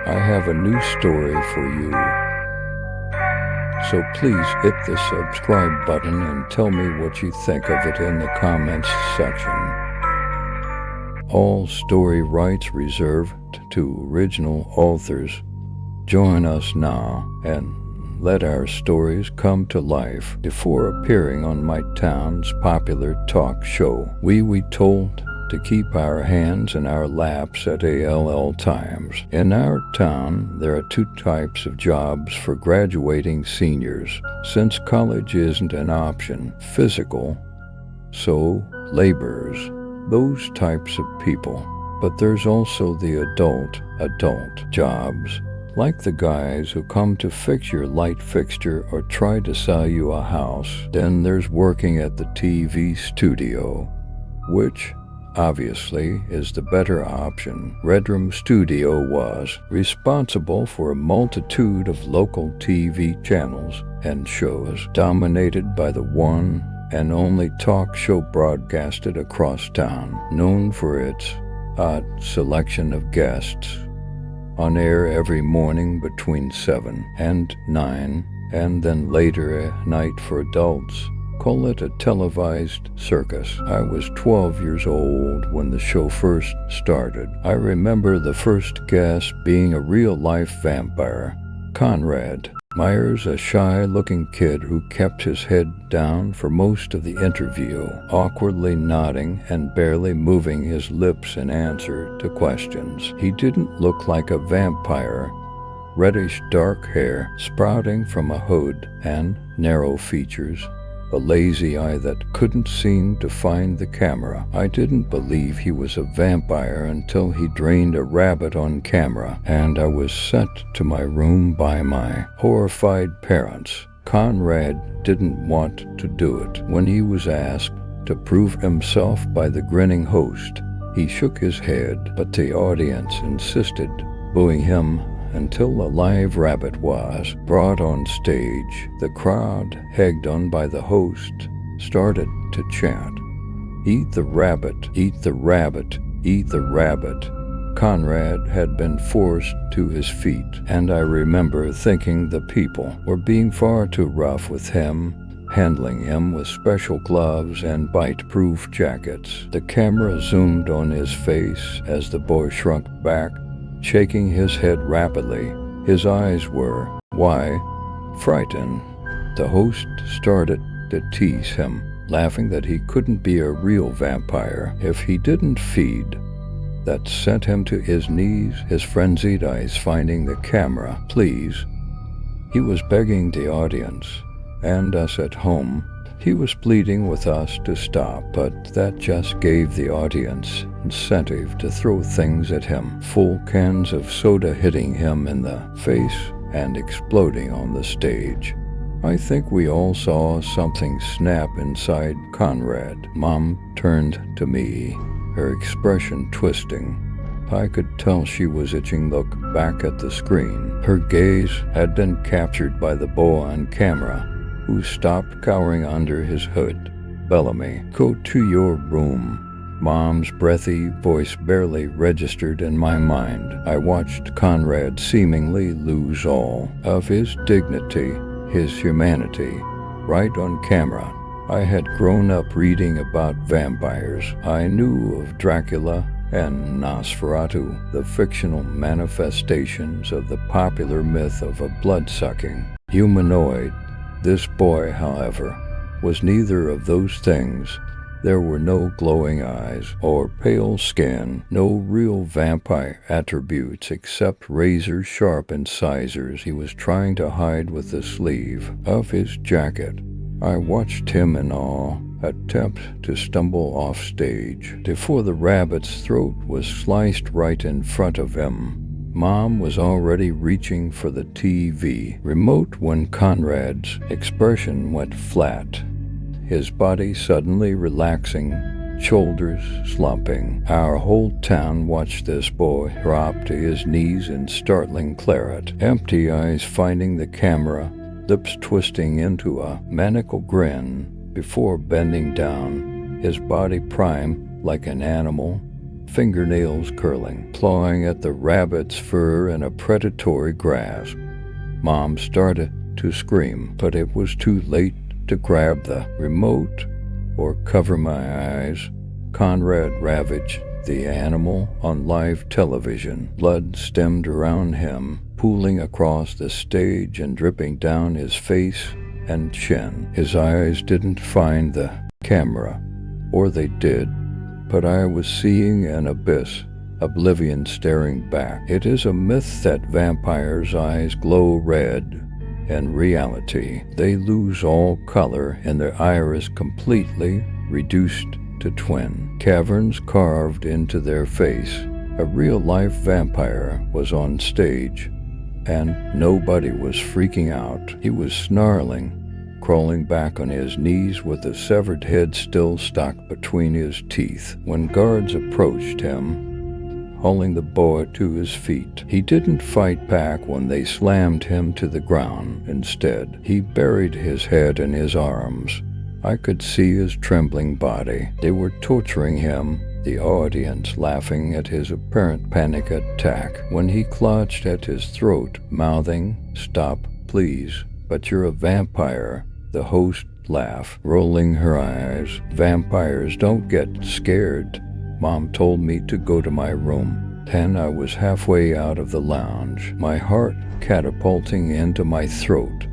I have a new story for you. So please hit the subscribe button and tell me what you think of it in the comments section. All story rights reserved to original authors. Join us now and let our stories come to life before appearing on my town's popular talk show. We told to keep our hands in our laps at all times. In our town, there are two types of jobs for graduating seniors, since college isn't an option. Physical, so laborers, those types of people. But there's also the adult jobs, like the guys who come to fix your light fixture or try to sell you a house. Then there's working at the TV studio, which obviously is the better option. Redroom Studio was responsible for a multitude of local TV channels and shows, dominated by the one and only talk show broadcasted across town, known for its odd selection of guests. On air every morning between 7 and 9, and then later at night for adults. Call it a televised circus. I was 12 years old when the show first started. I remember the first guest being a real-life vampire, Conrad Myers, a shy-looking kid who kept his head down for most of the interview, awkwardly nodding and barely moving his lips in answer to questions. He didn't look like a vampire. Reddish dark hair sprouting from a hood and narrow features. A lazy eye that couldn't seem to find the camera. I didn't believe he was a vampire until he drained a rabbit on camera, and I was sent to my room by my horrified parents. Conrad didn't want to do it. When he was asked to prove himself by the grinning host, he shook his head, but the audience insisted, booing him until a live rabbit was brought on stage. The crowd, egged on by the host, started to chant, "Eat the rabbit, eat the rabbit, eat the rabbit." Conrad had been forced to his feet, and I remember thinking the people were being far too rough with him, handling him with special gloves and bite-proof jackets. The camera zoomed on his face as the boy shrunk back, shaking his head rapidly. His eyes were, frightened. The host started to tease him, laughing that he couldn't be a real vampire if he didn't feed. That sent him to his knees, his frenzied eyes finding the camera. Please. He was begging the audience, and us at home. He was pleading with us to stop, but that just gave the audience incentive to throw things at him. Full cans of soda hitting him in the face and exploding on the stage. I think we all saw something snap inside Conrad. Mom turned to me, her expression twisting. I could tell she was itching to look back at the screen. Her gaze had been captured by the boy on camera, who stopped cowering under his hood. "Bellamy, go to your room." Mom's breathy voice barely registered in my mind. I watched Conrad seemingly lose all of his dignity, his humanity, right on camera. I had grown up reading about vampires. I knew of Dracula and Nosferatu, the fictional manifestations of the popular myth of a blood-sucking humanoid. This boy, however, was neither of those things. There were no glowing eyes or pale skin, no real vampire attributes except razor-sharp incisors he was trying to hide with the sleeve of his jacket. I watched him in awe, attempt to stumble off stage before the rabbit's throat was sliced right in front of him. Mom was already reaching for the TV remote when Conrad's expression went flat, his body suddenly relaxing, shoulders slumping. Our whole town watched this boy drop to his knees in startling clarity, empty eyes finding the camera, lips twisting into a maniacal grin before bending down, his body primed like an animal, fingernails curling, clawing at the rabbit's fur in a predatory grasp. Mom started to scream, but it was too late to grab the remote or cover my eyes. Conrad ravaged the animal on live television. Blood stemmed around him, pooling across the stage and dripping down his face and chin. His eyes didn't find the camera, or they did, but I was seeing an abyss, oblivion staring back. It is a myth that vampires' eyes glow red. In reality, they lose all color and their iris completely reduced to twin caverns carved into their face. A real-life vampire was on stage, and nobody was freaking out. He was snarling, crawling back on his knees with a severed head still stuck between his teeth. When guards approached him, hauling the boy to his feet, he didn't fight back when they slammed him to the ground. Instead, he buried his head in his arms. I could see his trembling body. They were torturing him, the audience laughing at his apparent panic attack. When he clutched at his throat, mouthing, "Stop, please, but you're a vampire," the host laughed, rolling her eyes. "Vampires don't get scared." Mom told me to go to my room. Then I was halfway out of the lounge, my heart catapulting into my throat,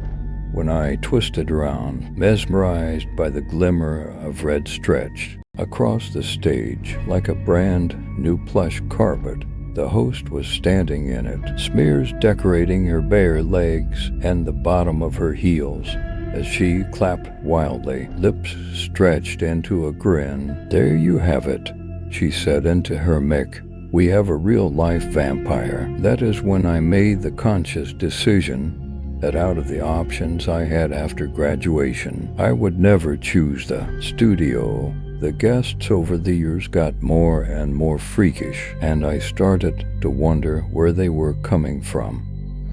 when I twisted around, mesmerized by the glimmer of red stretched across the stage like a brand new plush carpet. The host was standing in it, smears decorating her bare legs and the bottom of her heels as she clapped wildly, lips stretched into a grin. "There you have it," she said into her mic. "We have a real-life vampire." That is when I made the conscious decision that out of the options I had after graduation, I would never choose the studio. The guests over the years got more and more freakish, and I started to wonder where they were coming from.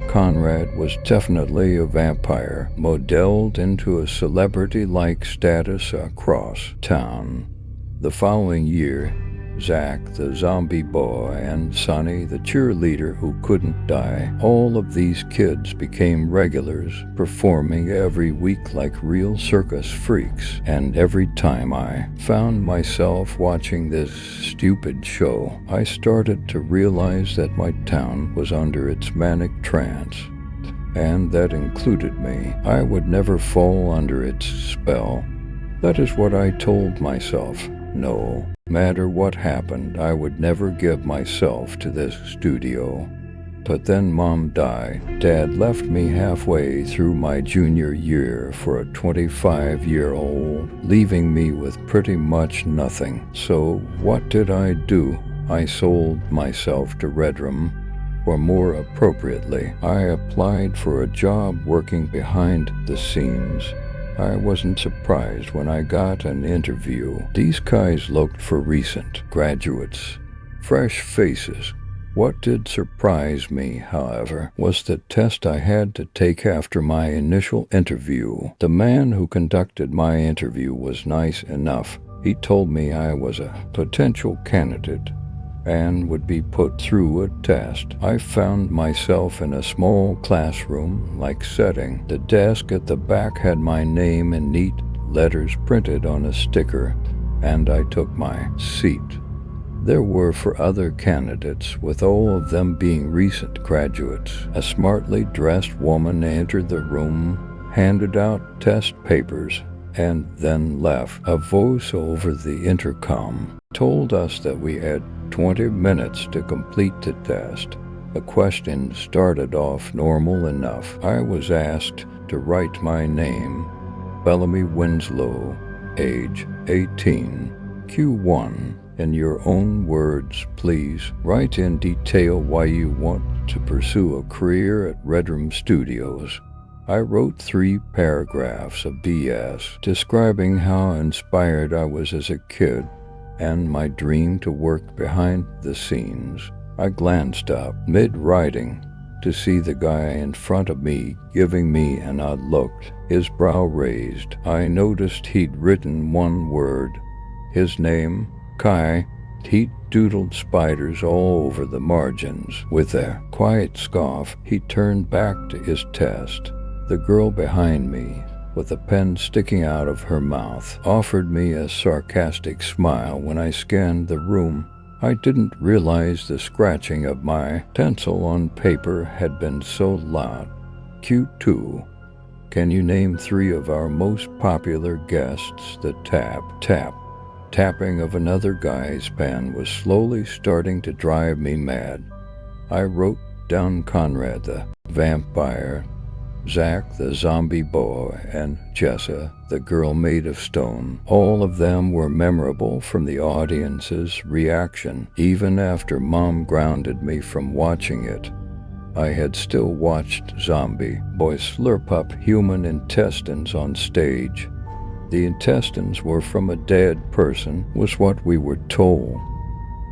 Conrad was definitely a vampire, modeled into a celebrity-like status across town. The following year, Zach, the zombie boy, and Sonny, the cheerleader who couldn't die. All of these kids became regulars, performing every week like real circus freaks. And every time I found myself watching this stupid show, I started to realize that my town was under its manic trance. And that included me. I would never fall under its spell. That is what I told myself. No matter what happened, I would never give myself to this studio. But then Mom died. Dad left me halfway through my junior year for a 25-year-old, leaving me with pretty much nothing. So what did I do? I sold myself to Redrum, or more appropriately, I applied for a job working behind the scenes. I wasn't surprised when I got an interview. These guys looked for recent graduates, fresh faces. What did surprise me, however, was the test I had to take after my initial interview. The man who conducted my interview was nice enough. He told me I was a potential candidate and would be put through a test. I found myself in a small classroom-like setting. The desk at the back had my name in neat letters printed on a sticker, and I took my seat. There were 4 other candidates, with all of them being recent graduates. A smartly dressed woman entered the room, handed out test papers, and then left. A voice over the intercom told us that we had 20 minutes to complete the test. The questions started off normal enough. I was asked to write my name, Bellamy Winslow, age 18, Q1. In your own words, please. Write in detail why you want to pursue a career at Redrum Studios. I wrote 3 paragraphs of BS describing how inspired I was as a kid and my dream to work behind the scenes. I glanced up mid-writing to see the guy in front of me giving me an odd look, his brow raised. I noticed he'd written one word, his name, Kai, He doodled spiders all over the margins. With a quiet scoff, he turned back to his test. The girl behind me, with a pen sticking out of her mouth, offered me a sarcastic smile when I scanned the room. I didn't realize the scratching of my pencil on paper had been so loud. Q2. Can you name 3 of our most popular guests? The tapping of another guy's pen was slowly starting to drive me mad. I wrote down Conrad the vampire, Zach the zombie boy, and Jessa the girl made of stone. All of them were memorable from the audience's reaction, even after Mom grounded me from watching it. I had still watched zombie boy slurp up human intestines on stage. The intestines were from a dead person, was what we were told.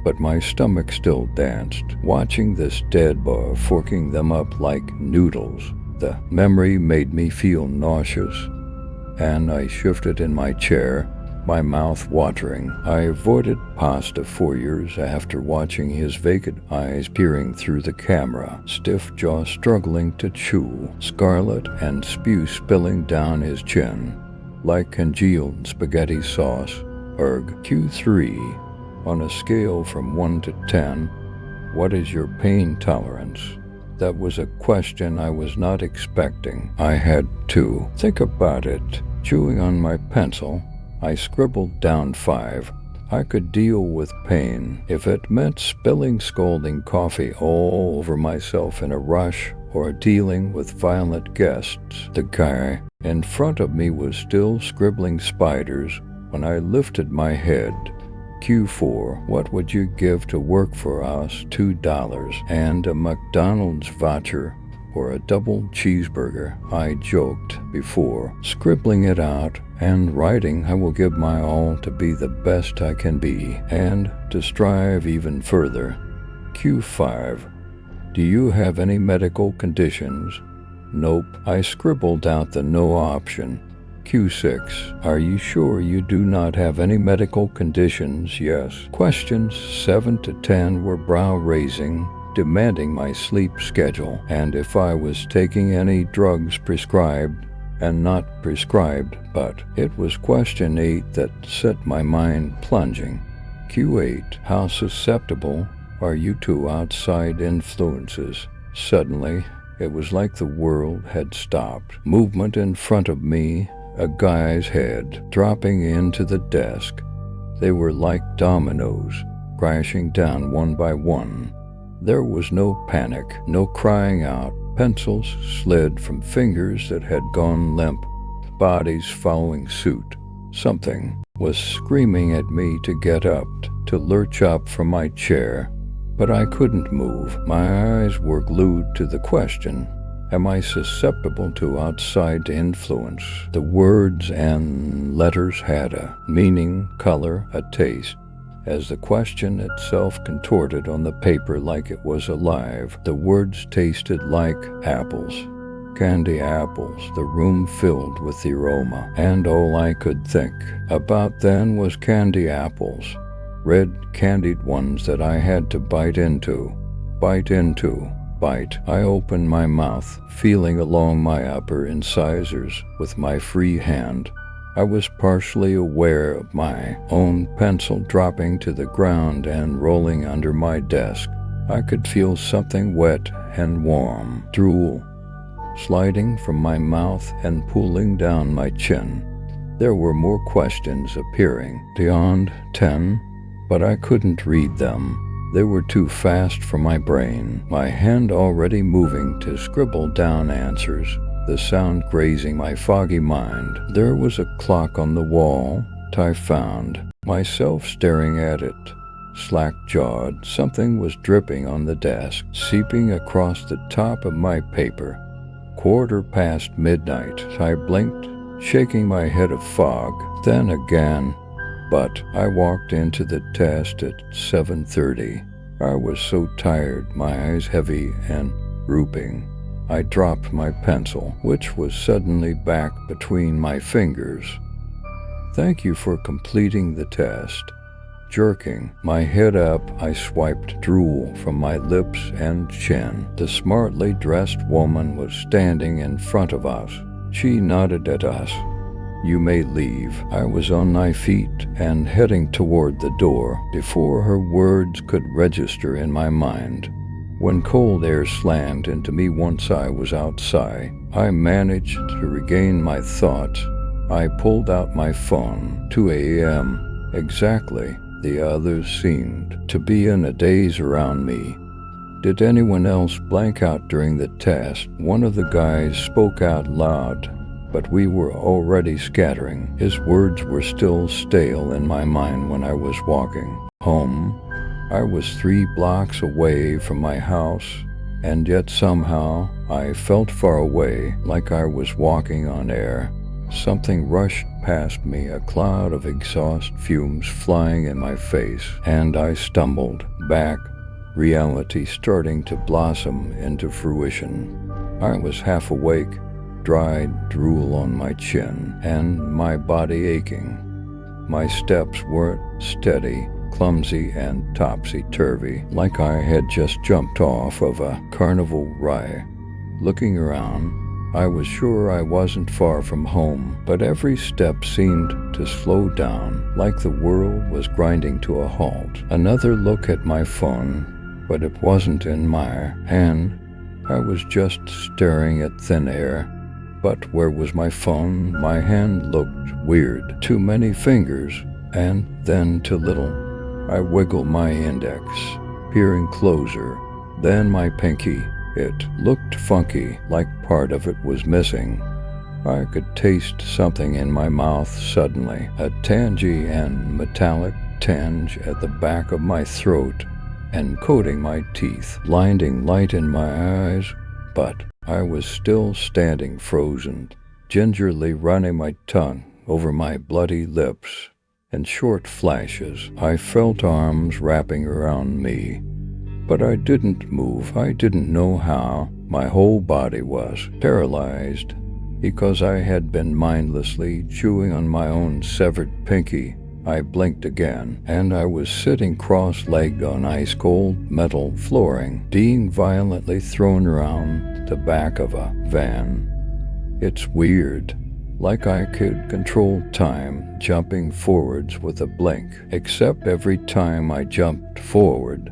But my stomach still danced, watching this dead boy forking them up like noodles. The memory made me feel nauseous, and I shifted in my chair, my mouth watering. I avoided pasta for years after watching his vacant eyes peering through the camera, stiff jaw struggling to chew, scarlet and spew spilling down his chin like congealed spaghetti sauce. Q3. On a scale from 1 to 10, what is your pain tolerance? That was a question I was not expecting. I had to think about it. Chewing on my pencil, I scribbled down 5. I could deal with pain if it meant spilling scalding coffee all over myself in a rush or dealing with violent guests. The guy in front of me was still scribbling spiders when I lifted my head. Q4. What would you give to work for us? $2 and a McDonald's voucher or a double cheeseburger. I joked before scribbling it out and writing, I will give my all to be the best I can be and to strive even further. Q5. Do you have any medical conditions? Nope. I scribbled out the no option. Q6. Are you sure you do not have any medical conditions? Yes. Questions 7 to 10 were brow-raising, demanding my sleep schedule, and if I was taking any drugs prescribed and not prescribed, but it was question 8 that set my mind plunging. Q8. How susceptible are you to outside influences? Suddenly, it was like the world had stopped. Movement in front of me, a guy's head dropping into the desk. They were like dominoes, crashing down one by one. There was no panic, no crying out. Pencils slid from fingers that had gone limp, bodies following suit. Something was screaming at me to get up, to lurch up from my chair, but I couldn't move. My eyes were glued to the question, am I susceptible to outside influence? The words and letters had a meaning, color, a taste. As the question itself contorted on the paper like it was alive, the words tasted like apples. Candy apples, the room filled with the aroma, and all I could think about then was candy apples. Red candied ones that I had to bite into. I opened my mouth, feeling along my upper incisors with my free hand. I was partially aware of my own pencil dropping to the ground and rolling under my desk. I could feel something wet and warm, drool, sliding from my mouth and pooling down my chin. There were more questions appearing, beyond 10, but I couldn't read them. They were too fast for my brain, my hand already moving to scribble down answers, the sound grazing my foggy mind. There was a clock on the wall. I found myself staring at it, slack-jawed. Something was dripping on the desk, seeping across the top of my paper. 1:15 midnight. I blinked, shaking my head of fog. Then again. But I walked into the test at 7:30. I was so tired, my eyes heavy and drooping. I dropped my pencil, which was suddenly back between my fingers. Thank you for completing the test. Jerking my head up, I swiped drool from my lips and chin. The smartly dressed woman was standing in front of us. She nodded at us. "You may leave." I was on my feet and heading toward the door before her words could register in my mind. When cold air slammed into me once I was outside, I managed to regain my thoughts. I pulled out my phone. 2 a.m. Exactly. The others seemed to be in a daze around me. Did anyone else blank out during the test? One of the guys spoke out loud, but we were already scattering. His words were still stale in my mind when I was walking home. I was 3 blocks away from my house, and yet somehow I felt far away, like I was walking on air. Something rushed past me, a cloud of exhaust fumes flying in my face, and I stumbled back, reality starting to blossom into fruition. I was half awake, dried drool on my chin, and my body aching. My steps weren't steady, clumsy and topsy-turvy, like I had just jumped off of a carnival ride. Looking around, I was sure I wasn't far from home, but every step seemed to slow down, like the world was grinding to a halt. Another look at my phone, but it wasn't in my hand. I was just staring at thin air. But where was my phone? My hand looked weird. Too many fingers, and then too little. I wiggled my index, peering closer, then my pinky. It looked funky, like part of it was missing. I could taste something in my mouth suddenly, a tangy and metallic tinge at the back of my throat and coating my teeth, blinding light in my eyes. But I was still standing frozen, gingerly running my tongue over my bloody lips. In short flashes, I felt arms wrapping around me. But I didn't move. I didn't know how. My whole body was paralyzed because I had been mindlessly chewing on my own severed pinky. I blinked again, and I was sitting cross-legged on ice-cold metal flooring, being violently thrown around the back of a van. It's weird, like I could control time, jumping forwards with a blink, except every time I jumped forward,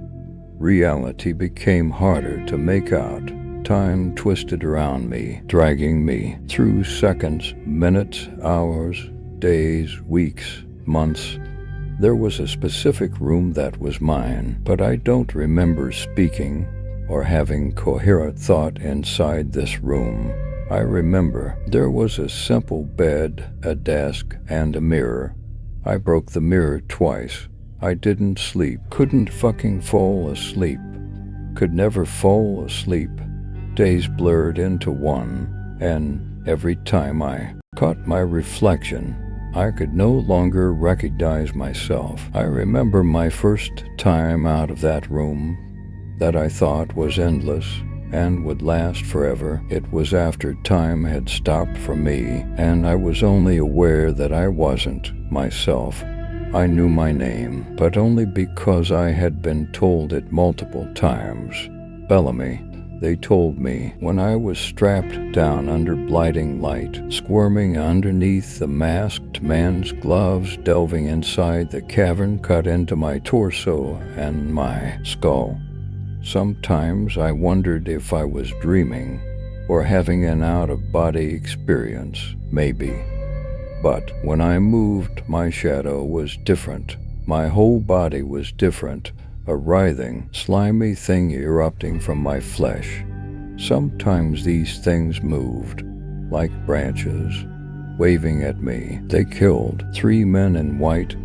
reality became harder to make out. Time twisted around me, dragging me through seconds, minutes, hours, days, weeks, months. There was a specific room that was mine, but I don't remember speaking or having coherent thought inside this room. I remember there was a simple bed, a desk, and a mirror. I broke the mirror twice. I didn't sleep, couldn't fucking fall asleep, could never fall asleep. Days blurred into one, and every time I caught my reflection, I could no longer recognize myself. I remember my first time out of that room that I thought was endless and would last forever. It was after time had stopped for me, and I was only aware that I wasn't myself. I knew my name, but only because I had been told it multiple times. Bellamy, they told me, when I was strapped down under blinding light, squirming underneath the masked man's gloves, delving inside the cavern cut into my torso and my skull. Sometimes I wondered if I was dreaming or having an out-of-body experience, maybe. But when I moved, my shadow was different. My whole body was different, a writhing, slimy thing erupting from my flesh. Sometimes these things moved, like branches, waving at me. They killed 3 men in white,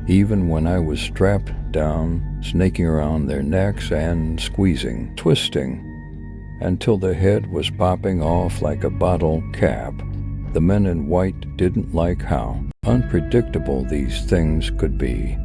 even when I was strapped down, snaking around their necks and squeezing, twisting, until the head was popping off like a bottle cap. The men in white didn't like how unpredictable these things could be,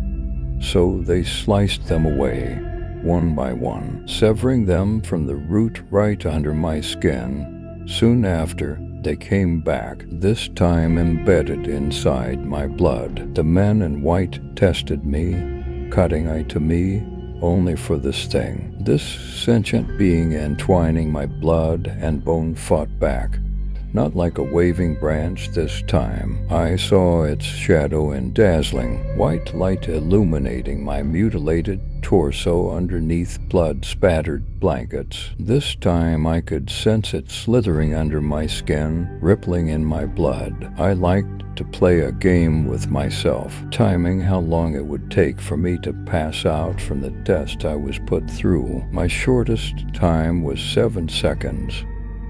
so they sliced them away, one by one, severing them from the root right under my skin. Soon after, they came back, this time embedded inside my blood. The men in white tested me, cutting eye to me, only for this thing. This sentient being entwining my blood and bone fought back. Not like a waving branch this time. I saw its shadow in dazzling white light illuminating my mutilated torso underneath blood-spattered blankets. This time I could sense it slithering under my skin, rippling in my blood. I liked to play a game with myself, timing how long it would take for me to pass out from the test I was put through. My shortest time was 7 seconds.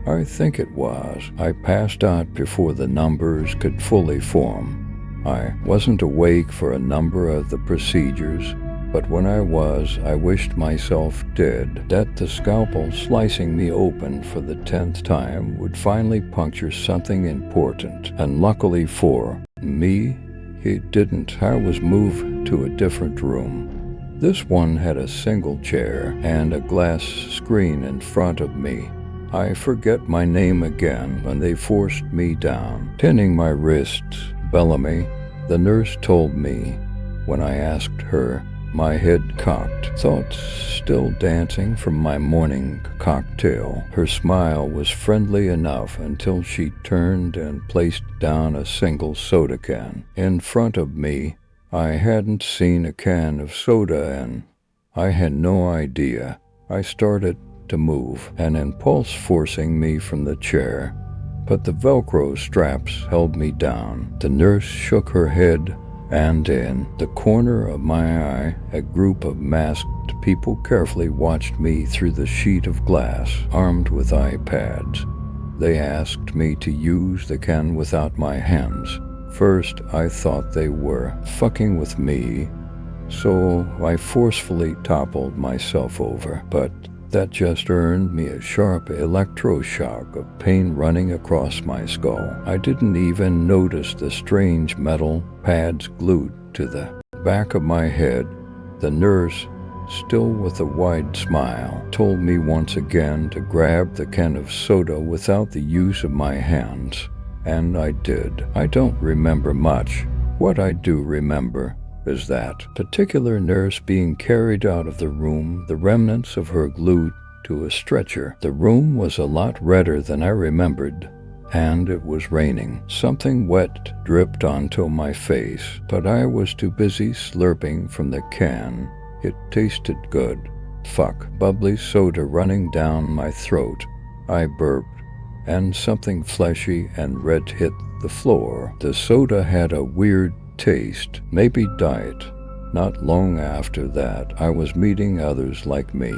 I think it was. I passed out before the numbers could fully form. I wasn't awake for a number of the procedures, but when I was, I wished myself dead, that the scalpel slicing me open for the 10th time would finally puncture something important. And luckily for me, it didn't. I was moved to a different room. This one had a single chair and a glass screen in front of me. I forget my name again when they forced me down. Pinning my wrists, Bellamy, the nurse told me. When I asked her, my head cocked, thoughts still dancing from my morning cocktail. Her smile was friendly enough until she turned and placed down a single soda can. In front of me, I hadn't seen a can of soda and I had no idea. I started to move, an impulse forcing me from the chair, but the Velcro straps held me down. The nurse shook her head, and in the corner of my eye, a group of masked people carefully watched me through the sheet of glass, armed with iPads. They asked me to use the can without my hands. First, I thought they were fucking with me, so I forcefully toppled myself over, but that just earned me a sharp electroshock of pain running across my skull. I didn't even notice the strange metal pads glued to the back of my head. The nurse, still with a wide smile, told me once again to grab the can of soda without the use of my hands. And I did. I don't remember much. What I do remember is that particular nurse being carried out of the room, the remnants of her glued to a stretcher. The room was a lot redder than I remembered, and it was raining. Something wet dripped onto my face, but I was too busy slurping from the can. It tasted good. Fuck. Bubbly soda running down my throat. I burped, and something fleshy and red hit the floor. The soda had a weird taste, maybe diet. Not long after that, I was meeting others like me.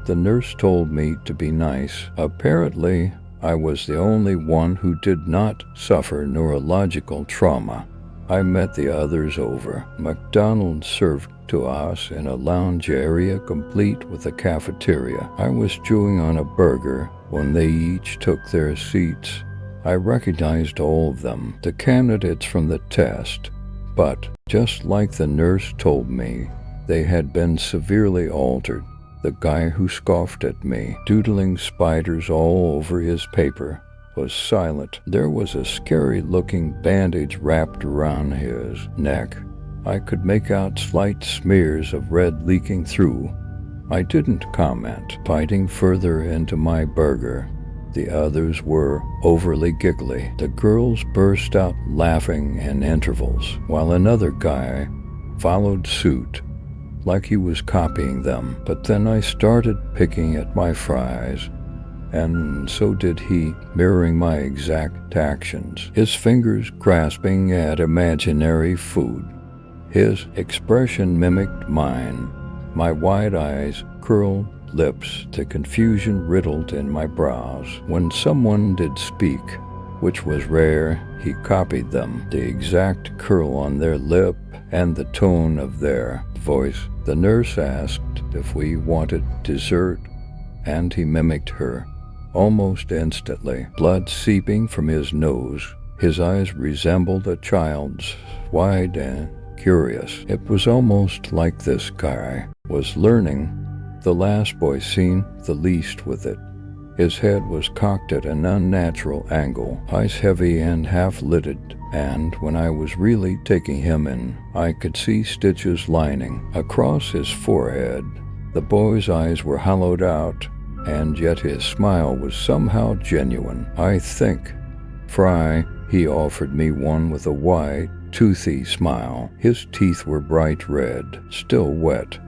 The nurse told me to be nice. Apparently, I was the only one who did not suffer neurological trauma. I met the others over. McDonald's served to us in a lounge area complete with a cafeteria. I was chewing on a burger when they each took their seats. I recognized all of them, the candidates from the test. But, just like the nurse told me, they had been severely altered. The guy who scoffed at me, doodling spiders all over his paper, was silent. There was a scary-looking bandage wrapped around his neck. I could make out slight smears of red leaking through. I didn't comment, biting further into my burger. The others were overly giggly. The girls burst out laughing in intervals, while another guy followed suit, like he was copying them. But then I started picking at my fries, and so did he, mirroring my exact actions, his fingers grasping at imaginary food. His expression mimicked mine, my wide eyes, curled lips, the confusion riddled in my brows. When someone did speak, which was rare, he copied them, the exact curl on their lip and the tone of their voice. The nurse asked if we wanted dessert, and he mimicked her. Almost instantly, blood seeping from his nose, his eyes resembled a child's, wide and curious. It was almost like this guy was learning. The last boy seen the least with it. His head was cocked at an unnatural angle, eyes heavy and half-lidded, and when I was really taking him in, I could see stitches lining across his forehead. The boy's eyes were hollowed out, and yet his smile was somehow genuine. I think. Fry, he offered me one with a wide, toothy smile. His teeth were bright red, still wet.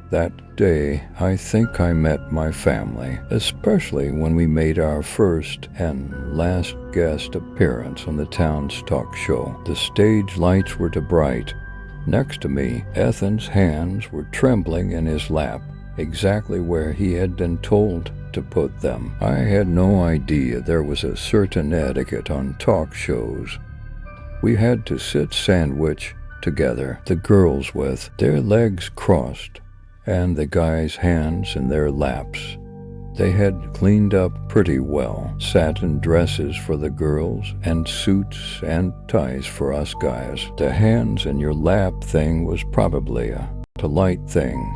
That day, I think I met my family, especially when we made our first and last guest appearance on the town's talk show. The stage lights were too bright. Next to me, Ethan's hands were trembling in his lap, exactly where he had been told to put them. I had no idea there was a certain etiquette on talk shows. We had to sit sandwiched together, the girls with their legs crossed, and the guys' hands in their laps. They had cleaned up pretty well, satin dresses for the girls and suits and ties for us guys. The hands in your lap thing was probably a polite thing.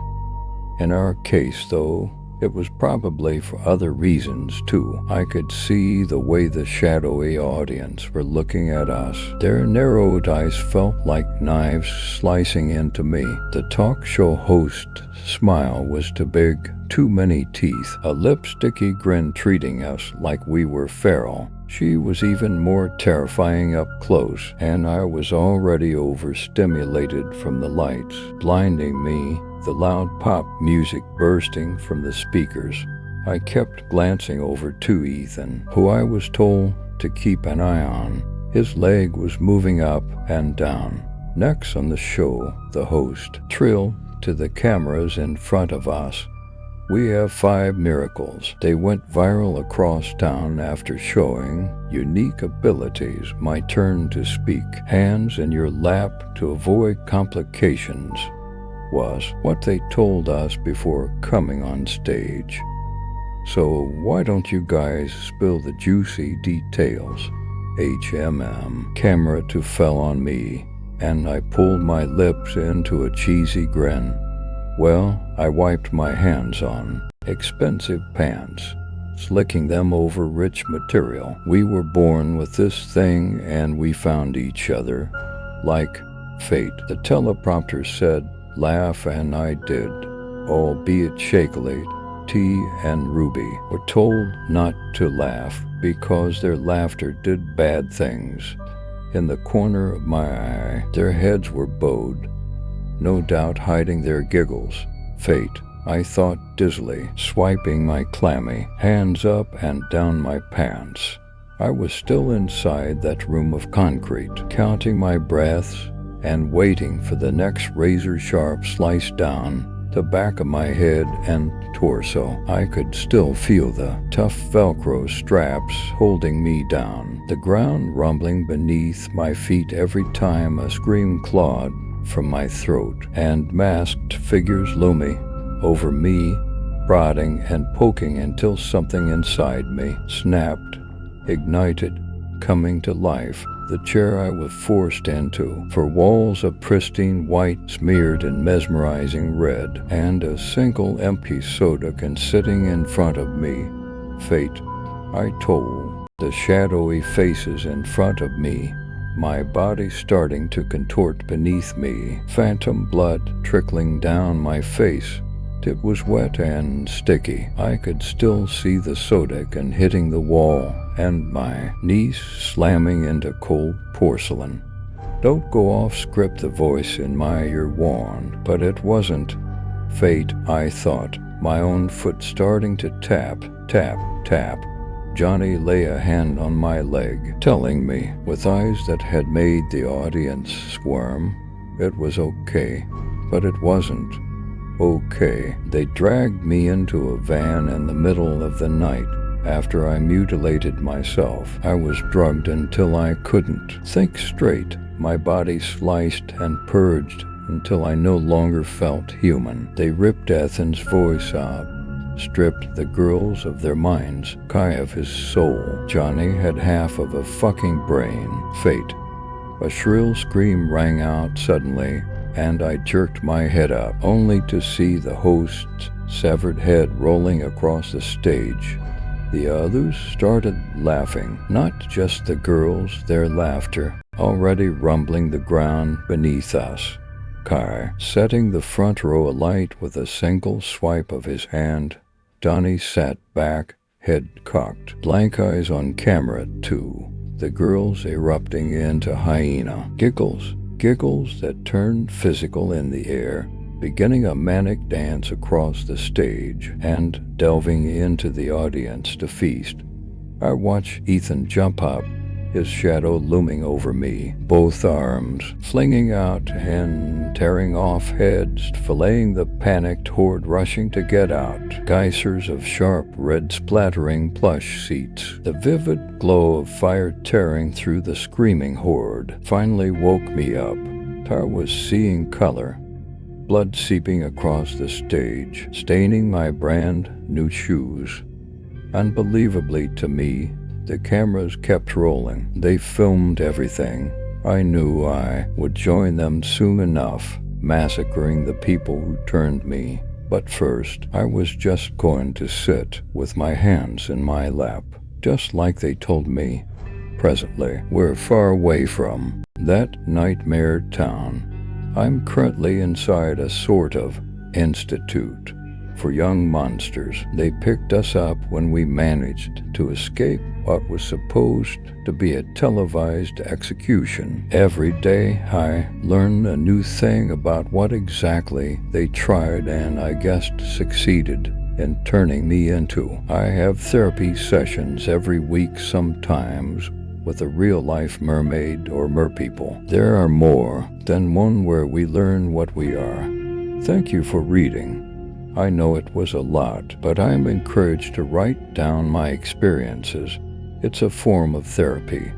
In our case, though, it was probably for other reasons, too. I could see the way the shadowy audience were looking at us. Their narrowed eyes felt like knives slicing into me. The talk show host's smile was too big, too many teeth, a lipsticky grin treating us like we were feral. She was even more terrifying up close, and I was already overstimulated from the lights, blinding me, the loud pop music bursting from the speakers. I kept glancing over to Ethan, who I was told to keep an eye on. His leg was moving up and down. Next on the show, the host trilled to the cameras in front of us. We have 5 miracles. They went viral across town after showing unique abilities. My turn to speak. Hands in your lap to avoid complications was what they told us before coming on stage. So why don't you guys spill the juicy details? Camera to fell on me, and I pulled my lips into a cheesy grin. Well, I wiped my hands on expensive pants, slicking them over rich material. We were born with this thing, and we found each other. Like fate. The teleprompter said, laugh, and I did, albeit shakily. T and Ruby were told not to laugh because their laughter did bad things. In the corner of my eye, their heads were bowed, no doubt hiding their giggles. Fate, I thought dizzily, swiping my clammy hands up and down my pants. I was still inside that room of concrete, counting my breaths and waiting for the next razor-sharp slice down the back of my head and torso. I could still feel the tough Velcro straps holding me down, the ground rumbling beneath my feet every time a scream clawed from my throat, and masked figures looming over me, prodding and poking until something inside me snapped, ignited, coming to life. The chair I was forced into, for walls of pristine white smeared in mesmerizing red, and a single empty soda can sitting in front of me. Fate, I told. The shadowy faces in front of me, my body starting to contort beneath me, phantom blood trickling down my face. It was wet and sticky. I could still see the soda can hitting the wall and my knees slamming into cold porcelain. Don't go off script, the voice in my ear warned, but it wasn't. Fate, I thought, my own foot starting to tap, tap, tap. Johnny lay a hand on my leg, telling me, with eyes that had made the audience squirm, it was okay, but it wasn't. Okay. They dragged me into a van in the middle of the night. After I mutilated myself, I was drugged until I couldn't think straight. My body sliced and purged until I no longer felt human. They ripped Ethan's voice out, stripped the girls of their minds, Kai of his soul. Johnny had half of a fucking brain. Fate. A shrill scream rang out suddenly, and I jerked my head up, only to see the host's severed head rolling across the stage. The others started laughing, not just the girls, their laughter already rumbling the ground beneath us. Kai setting the front row alight with a single swipe of his hand. Donnie sat back, head cocked, blank eyes on camera too. The girls erupting into hyena giggles that turned physical in the air, beginning a manic dance across the stage and delving into the audience to feast. I watch Ethan jump up, his shadow looming over me, both arms flinging out and tearing off heads, filleting the panicked horde rushing to get out. Geysers of sharp red splattering plush seats. The vivid glow of fire tearing through the screaming horde finally woke me up. I was seeing color. Blood seeping across the stage, staining my brand new shoes. Unbelievably to me, the cameras kept rolling. They filmed everything. I knew I would join them soon enough, massacring the people who turned me. But first, I was just going to sit with my hands in my lap, just like they told me. Presently, we're far away from that nightmare town. I'm currently inside a sort of institute for young monsters. They picked us up when we managed to escape what was supposed to be a televised execution. Every day I learn a new thing about what exactly they tried and I guess succeeded in turning me into. I have therapy sessions every week, sometimes with a real-life mermaid or merpeople. There are more than one where we learn what we are. Thank you for reading. I know it was a lot, but I am encouraged to write down my experiences. It's a form of therapy.